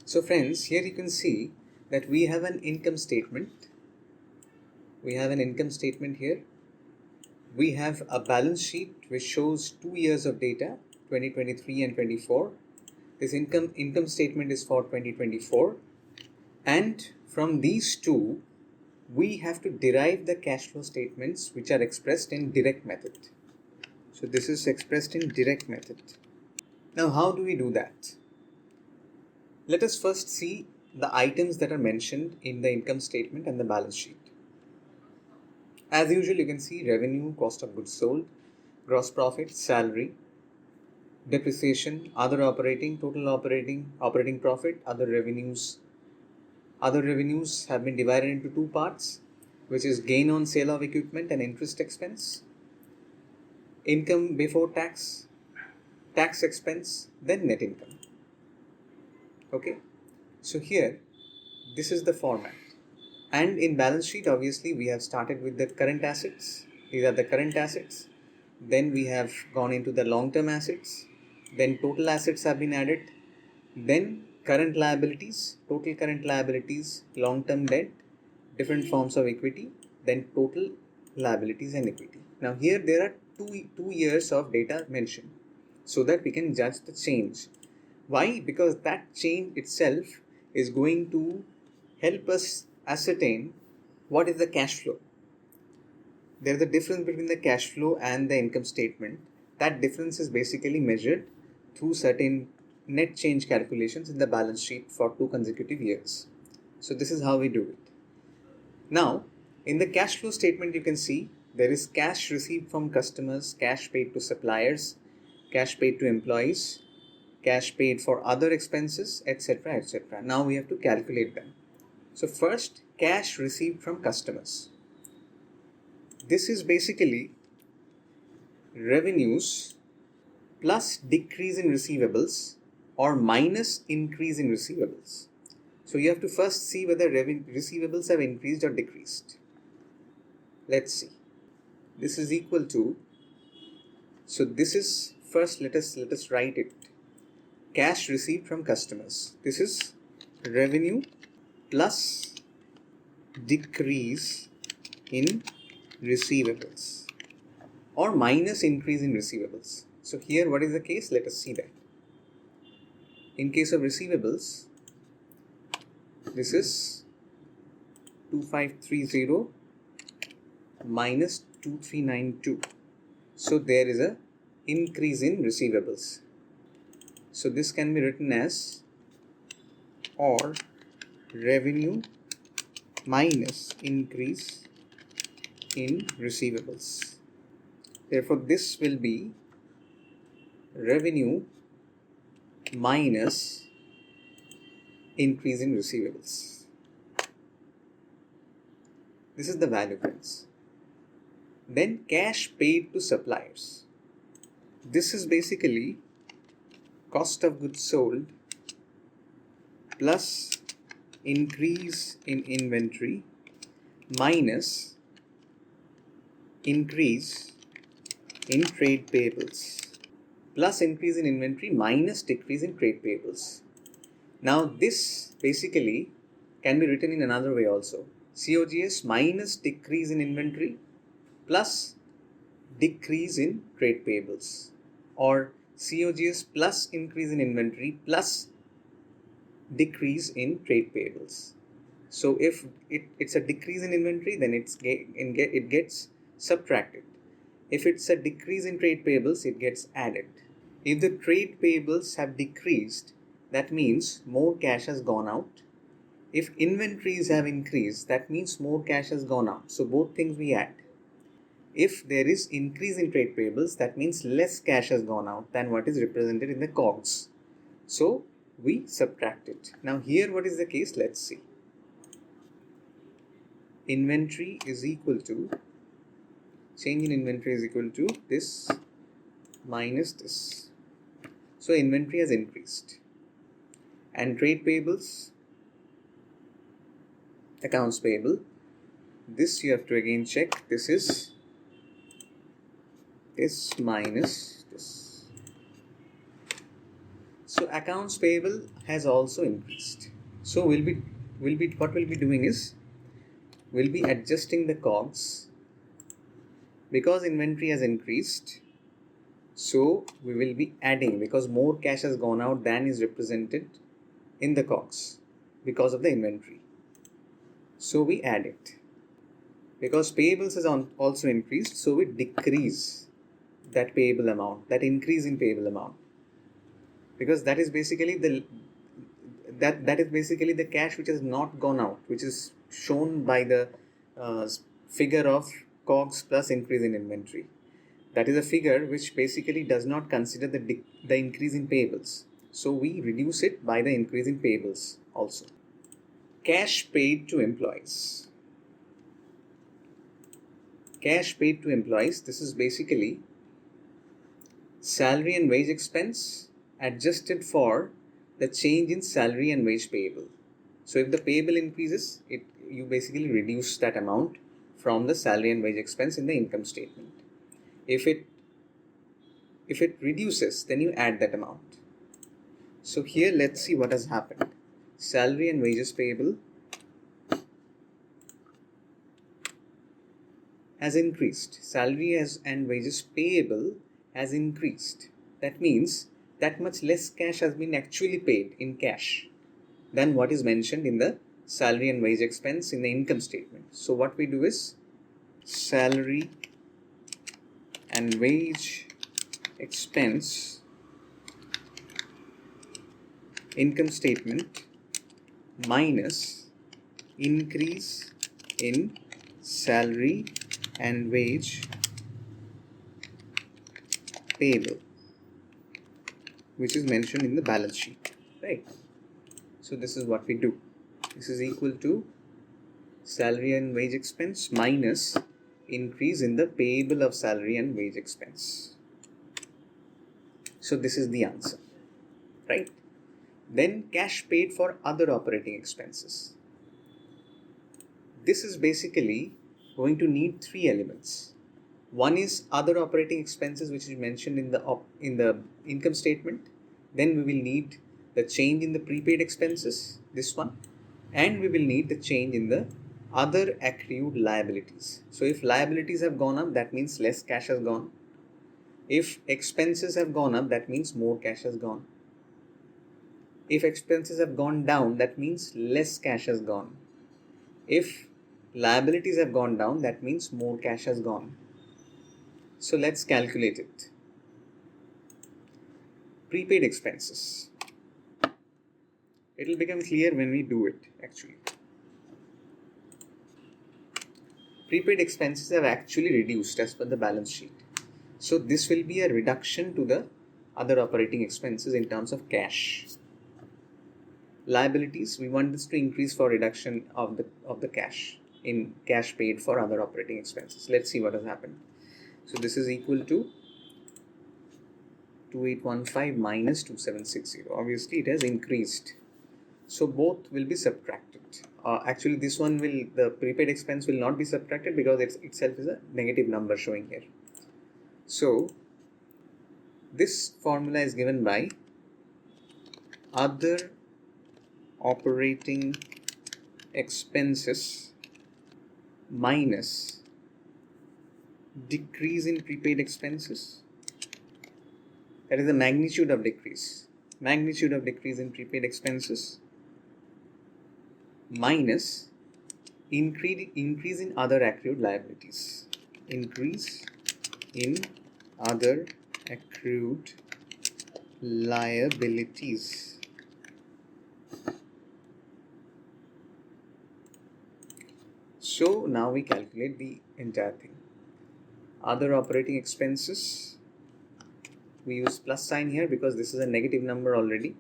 So friends, here you can see that we have an income statement. We have an income statement here. We have a balance sheet which shows 2 years of data, 2023 and 24. This income statement is for 2024. And from these two, we have to derive the cash flow statements which are expressed in direct method. So this is expressed in direct method. Now how do we do that? Let us first see the items that are mentioned in the income statement and the balance sheet. As usual, you can see revenue, cost of goods sold, gross profit, salary, depreciation, other operating, total operating profit, other revenues. Other revenues have been divided into two parts, which is gain on sale of equipment and interest expense, income before tax, tax expense, then net income. Okay, so here this is the format. And in balance sheet, obviously we have started with the current assets. These are the current assets. Then we have gone into the long-term assets. Then total assets have been added. Then current liabilities, total current liabilities, long-term debt, different forms of equity, then total liabilities and equity. Now here there are two years of data mentioned so that we can judge the change. Why? Because that change itself is going to help us ascertain what is the cash flow. There is a difference between the cash flow and the income statement. That difference is basically measured through certain net change calculations in the balance sheet for 2 consecutive years. So this is how we do it. Now, in the cash flow statement, you can see there is cash received from customers, cash paid to suppliers, cash paid to employees, cash paid for other expenses, etc., etc. Now we have to calculate them. So first, cash received from customers. This is basically revenues plus decrease in receivables or minus increase in receivables. So you have to first see whether receivables have increased or decreased. Let's see. This is equal to, so this is first, let us write it. Cash received from customers. This is revenue plus decrease in receivables or minus increase in receivables. So here what is the case? Let us see that. In case of receivables, this is 2530 minus 2392. So there is a increase in receivables. So this can be written as or revenue minus increase in receivables. Therefore, this will be revenue minus increase in receivables. This is the value, friends. Then cash paid to suppliers. This is basically cost of goods sold plus increase in inventory minus increase in trade payables plus increase in inventory minus decrease in trade payables. Now this basically can be written in another way also. COGS minus decrease in inventory plus decrease in trade payables, or COGS plus increase in inventory plus decrease in trade payables. So if it's a decrease in inventory, then it gets subtracted. If it's a decrease in trade payables, it gets added. If the trade payables have decreased, that means more cash has gone out. If inventories have increased, that means more cash has gone out. So both things we add. If there is increase in trade payables, that means less cash has gone out than what is represented in the COGS. So we subtract it. Now here what is the case? Let's see. Inventory is equal to, change in inventory is equal to this minus this. So inventory has increased. And trade payables, accounts payable, this you have to again check. This is this minus this. So accounts payable has also increased. So what we'll be doing is we'll be adjusting the COGS because inventory has increased. So we will be adding because more cash has gone out than is represented in the COGS because of the inventory. So we add it. Because payables has also increased, so we decrease that payable amount, that increase in payable amount. Because that is basically the cash which has not gone out, which is shown by the figure of COGS plus increase in inventory. That is a figure which basically does not consider the increase in payables. So we reduce it by the increase in payables also. Cash paid to employees. Cash paid to employees, this is basically salary and wage expense adjusted for the change in salary and wage payable. So if the payable increases, you basically reduce that amount from the salary and wage expense in the income statement. If it reduces, then you add that amount. So here let's see what has happened. Salary and wages payable has increased. Salary and wages payable has increased. That means that much less cash has been actually paid in cash than what is mentioned in the salary and wage expense in the income statement. So what we do is salary and wage expense income statement minus increase in salary and wage payable, which is mentioned in the balance sheet, right? So this is what we do. This is equal to salary and wage expense minus increase in the payable of salary and wage expense. So this is the answer, right? Then cash paid for other operating expenses. This is basically going to need three elements. One is other operating expenses, which is mentioned in the income statement. Then we will need the change in the prepaid expenses, this one, and we will need the change in the other accrued liabilities. So if liabilities have gone up, that means less cash has gone. If expenses have gone up, that means more cash has gone. If expenses have gone down, that means less cash has gone. If liabilities have gone down, that means more cash has gone. So let's calculate it. Prepaid expenses. It will become clear when we do it actually. Prepaid expenses have actually reduced as per the balance sheet. So this will be a reduction to the other operating expenses in terms of cash. Liabilities, we want this to increase for reduction of the cash in cash paid for other operating expenses. Let's see what has happened. So this is equal to 2815 minus 2760. Obviously it has increased. So both will be subtracted. Actually this one the prepaid expense will not be subtracted because it itself is a negative number showing here. So this formula is given by other operating expenses minus decrease in prepaid expenses. That is the magnitude of decrease. Magnitude of decrease in prepaid expenses minus increase in other accrued liabilities. Increase in other accrued liabilities. So now we calculate the entire thing. Other operating expenses, we use plus sign here because this is a negative number already.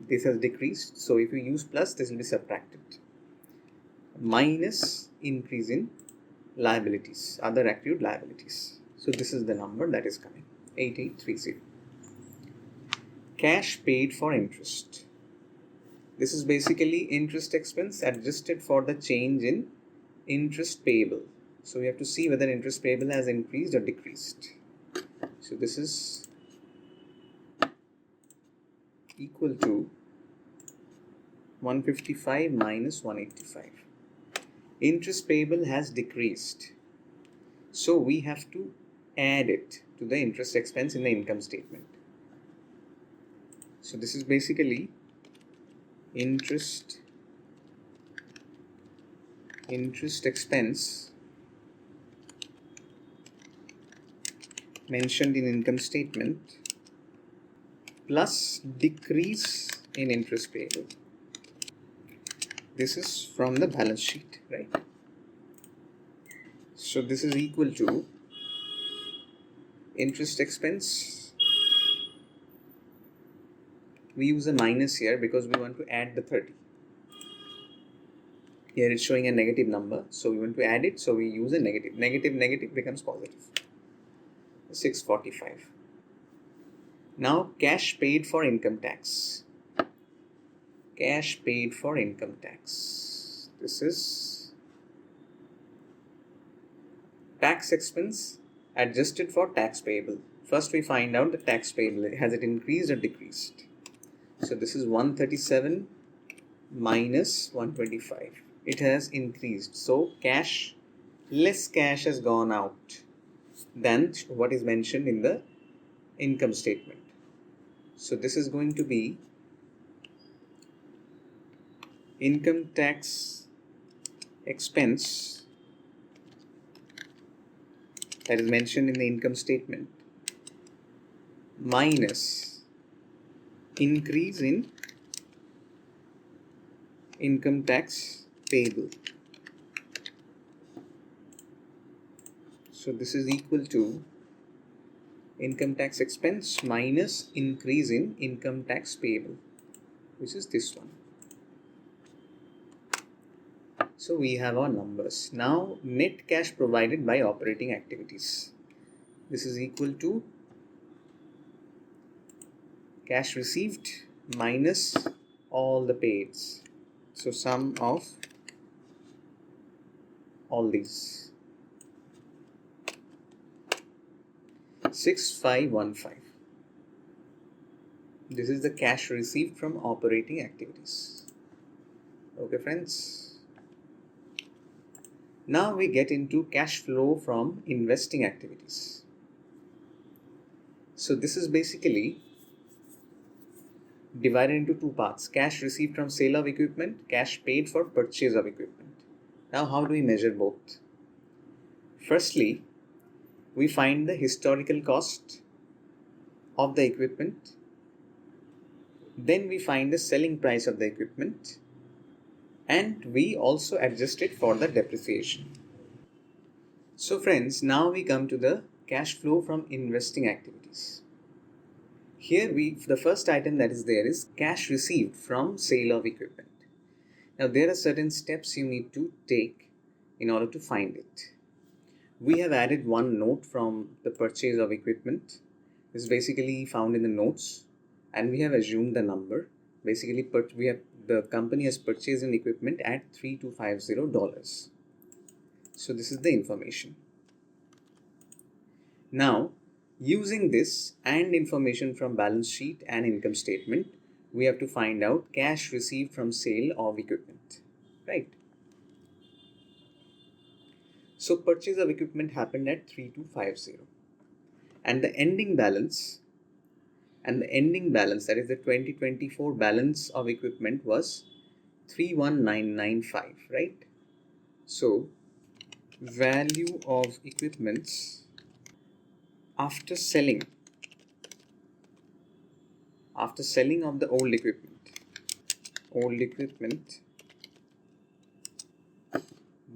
This has decreased, so if you use plus, this will be subtracted. Minus increase in liabilities, other accrued liabilities. So this is the number that is coming, 8830. Cash paid for interest. This is basically interest expense adjusted for the change in interest payable. So we have to see whether interest payable has increased or decreased. So this is equal to 155 minus 185. Interest payable has decreased, so we have to add it to the interest expense in the income statement. So this is basically interest expense mentioned in income statement plus decrease in interest payable. This is from the balance sheet, right? So this is equal to interest expense. We use a minus here because we want to add the 30. Here it's showing a negative number, so we want to add it, so we use a negative. Negative becomes positive. 645. Now cash paid for income tax. Cash paid for income tax. This is tax expense adjusted for tax payable. First we find out the tax payable. Has it increased or decreased? So this is 137 minus 125. It has increased. So less cash has gone out than what is mentioned in the income statement. So this is going to be income tax expense that is mentioned in the income statement minus increase in income tax payable. So this is equal to income tax expense minus increase in income tax payable, which is this one. So we have our numbers. Now net cash provided by operating activities. This is equal to cash received minus all the paids. So sum of all these. 6515. This is the cash received from operating activities. Okay, friends. Now we get into cash flow from investing activities. So this is basically divided into two parts: cash received from sale of equipment, cash paid for purchase of equipment. Now how do we measure both? Firstly, we find the historical cost of the equipment. Then we find the selling price of the equipment, and we also adjust it for the depreciation. So friends, now we come to the cash flow from investing activities. Here the first item that is there is cash received from sale of equipment. Now there are certain steps you need to take in order to find it. We have added one note from the purchase of equipment. This is basically found in the notes, and we have assumed the number. Basically, the company has purchased an equipment at $3250. So this is the information. Now, using this and information from balance sheet and income statement, we have to find out cash received from sale of equipment, right? So purchase of equipment happened at 3250, and the ending balance, that is the 2024 balance of equipment, was 31995, right? So value of equipments after selling of the old equipment,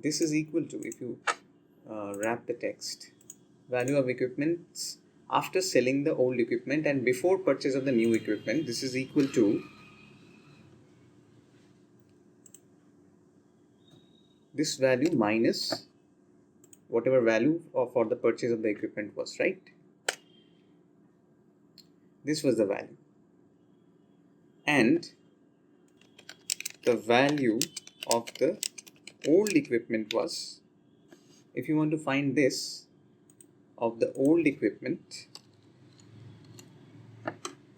this is equal to, if you wrap the text, value of equipments after selling the old equipment and before purchase of the new equipment, this is equal to this value minus whatever value for the purchase of the equipment was, right? This was the value, and the value of the old equipment was, if you want to find this of the old equipment,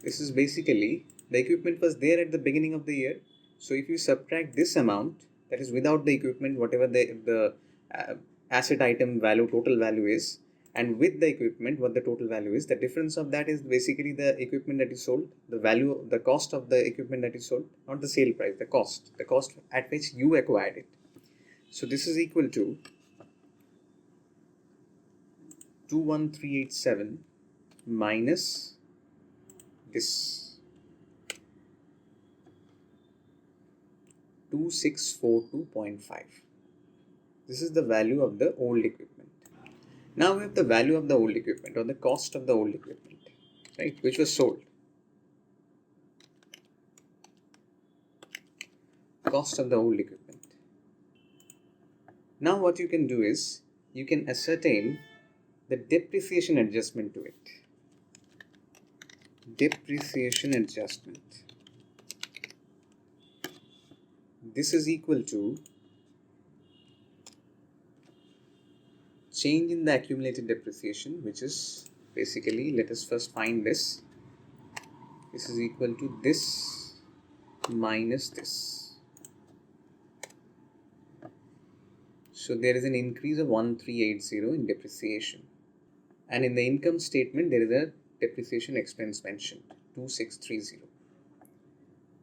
this is basically The equipment was there at the beginning of the year. So if you subtract this amount, that is without the equipment, whatever the asset item value, total value is, and with the equipment, what the total value is, the difference of that is basically the equipment that is sold, the value, the cost of the equipment that is sold, not the sale price, the cost at which you acquired it. So this is equal to 21387 minus this 2642.5. This is the value of the old equipment. Now we have the value of the old equipment, or the cost of the old equipment, right, which was sold. Cost of the old equipment. Now what you can do is, you can ascertain the depreciation adjustment to it. Depreciation adjustment. This is equal to change in the accumulated depreciation, which is basically, let us first find this. This is equal to this minus this. So there is an increase of 1380 in depreciation. And in the income statement, there is a depreciation expense mentioned, 2630.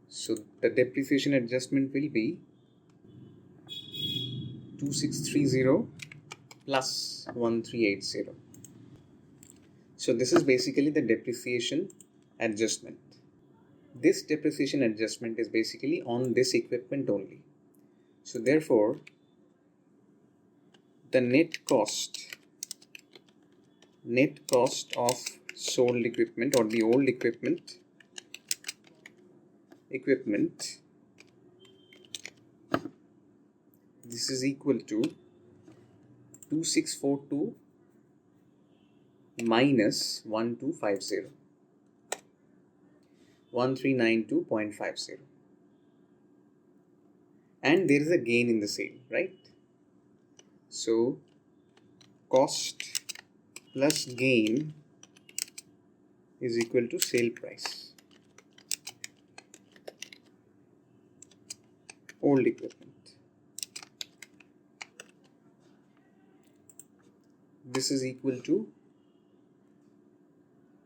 So the depreciation adjustment will be 2630 plus 1380. So this is basically the depreciation adjustment. This depreciation adjustment is basically on this equipment only. So therefore, the net cost of sold equipment, or the old equipment, this is equal to 2642 minus 1250, 1392.50, and there is a gain in the sale, right? So cost plus gain is equal to sale price. Old equipment. This is equal to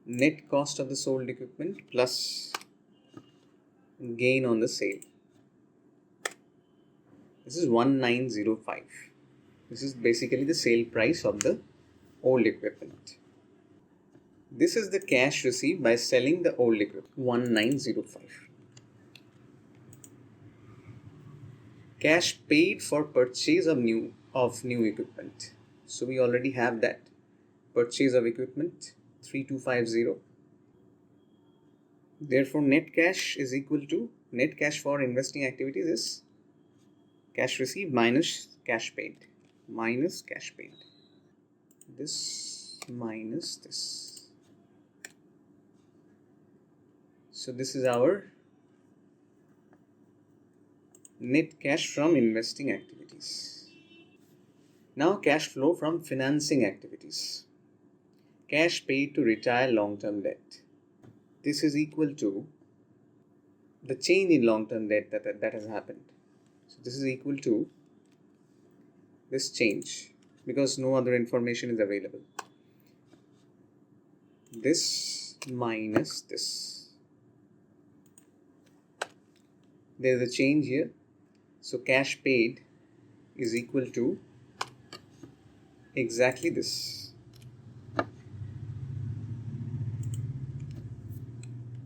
net cost of the sold equipment plus gain on the sale. This is 1905. This is basically the sale price of the old equipment. This is the cash received by selling the old equipment, 1905. Cash paid for purchase of new equipment. So we already have that. Purchase of equipment, 3250. Therefore, net cash is equal to, net cash for investing activities is cash received minus cash paid. Minus cash paid. This minus this. So this is our net cash from investing activities. Now cash flow from financing activities. Cash paid to retire long-term debt. This is equal to the change in long-term debt that has happened. So this is equal to this change, because no other information is available. This minus this. There is a change here. So cash paid is equal to exactly this.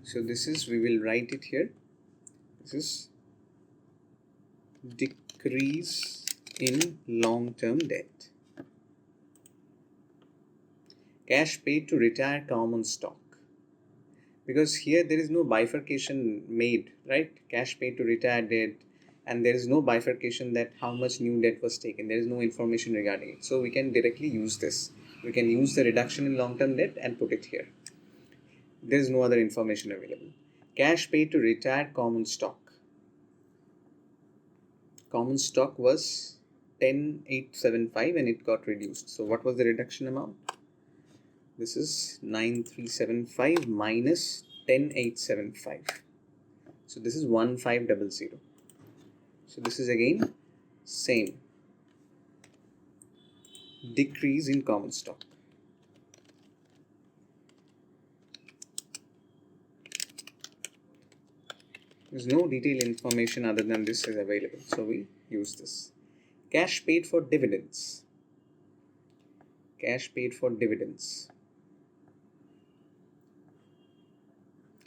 So this is, we will write it here. This is decrease in long-term debt. Cash paid to retire common stock. Because here there is no bifurcation made, right? Cash paid to retire debt, and there is no bifurcation that how much new debt was taken. There is no information regarding it. So we can directly use this. We can use the reduction in long-term debt and put it here. There is no other information available. Cash paid to retire common stock. Common stock was 10,875 and it got reduced. So what was the reduction amount? This is 9,375 minus 10,875. So this is 1500. So this is again same, decrease in common stock. There's no detailed information other than this is available, so we use this. Cash paid for dividends. Cash paid for dividends.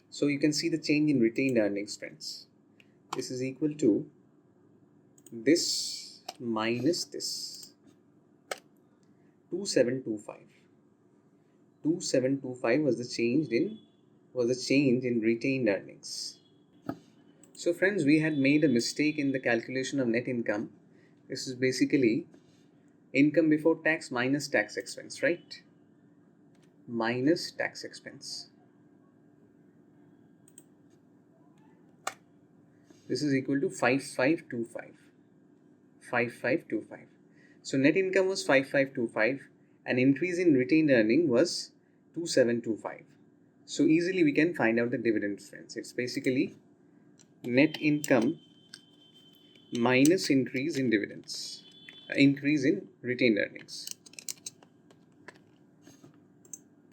So you can see the change in retained earnings, friends. This is equal to this minus this. 2725. 2725 was the change in retained earnings. So friends, we had made a mistake in the calculation of net income. This is basically income before tax minus tax expense, right? Minus tax expense. This is equal to 5525. 5525. So net income was 5525 and increase in retained earning was 2725. So easily we can find out the dividend, friends. It's basically net income minus increase in dividends, increase in retained earnings.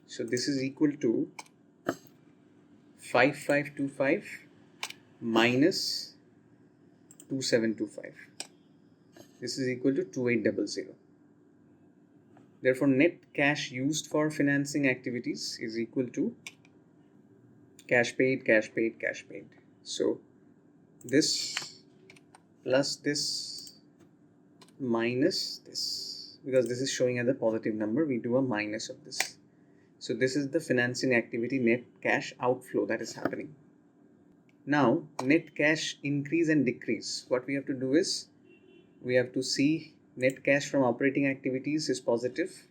So this is equal to 5525 minus 2725. This is equal to 2800. Therefore, net cash used for financing activities is equal to cash paid, cash paid, cash paid. So this plus this minus this, because this is showing as a positive number, we do a minus of this. So this is the financing activity net cash outflow that is happening. Now net cash increase and decrease. What we have to do is we have to see net cash from operating activities is positive,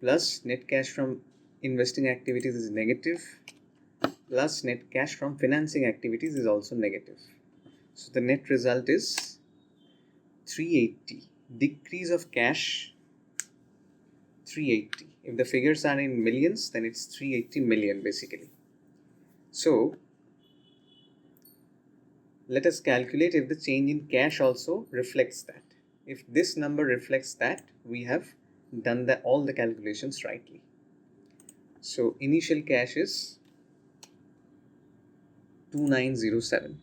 plus net cash from investing activities is negative, plus net cash from financing activities is also negative. So the net result is 380. Decrease of cash 380. If the figures are in millions, then it's 380 million basically. So let us calculate if the change in cash also reflects that. If this number reflects that, we have done all the calculations rightly. So initial cash is 2907.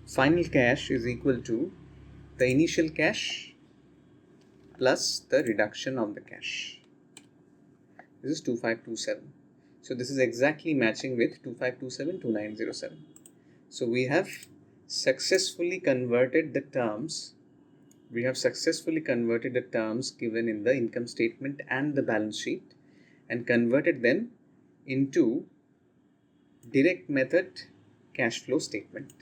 Final cash is equal to the initial cash plus the reduction of the cash. This is 2527. So this is exactly matching with 2527, 2907. So we have successfully converted the terms. We have successfully converted the terms given in the income statement and the balance sheet and converted them into direct method cash flow statement.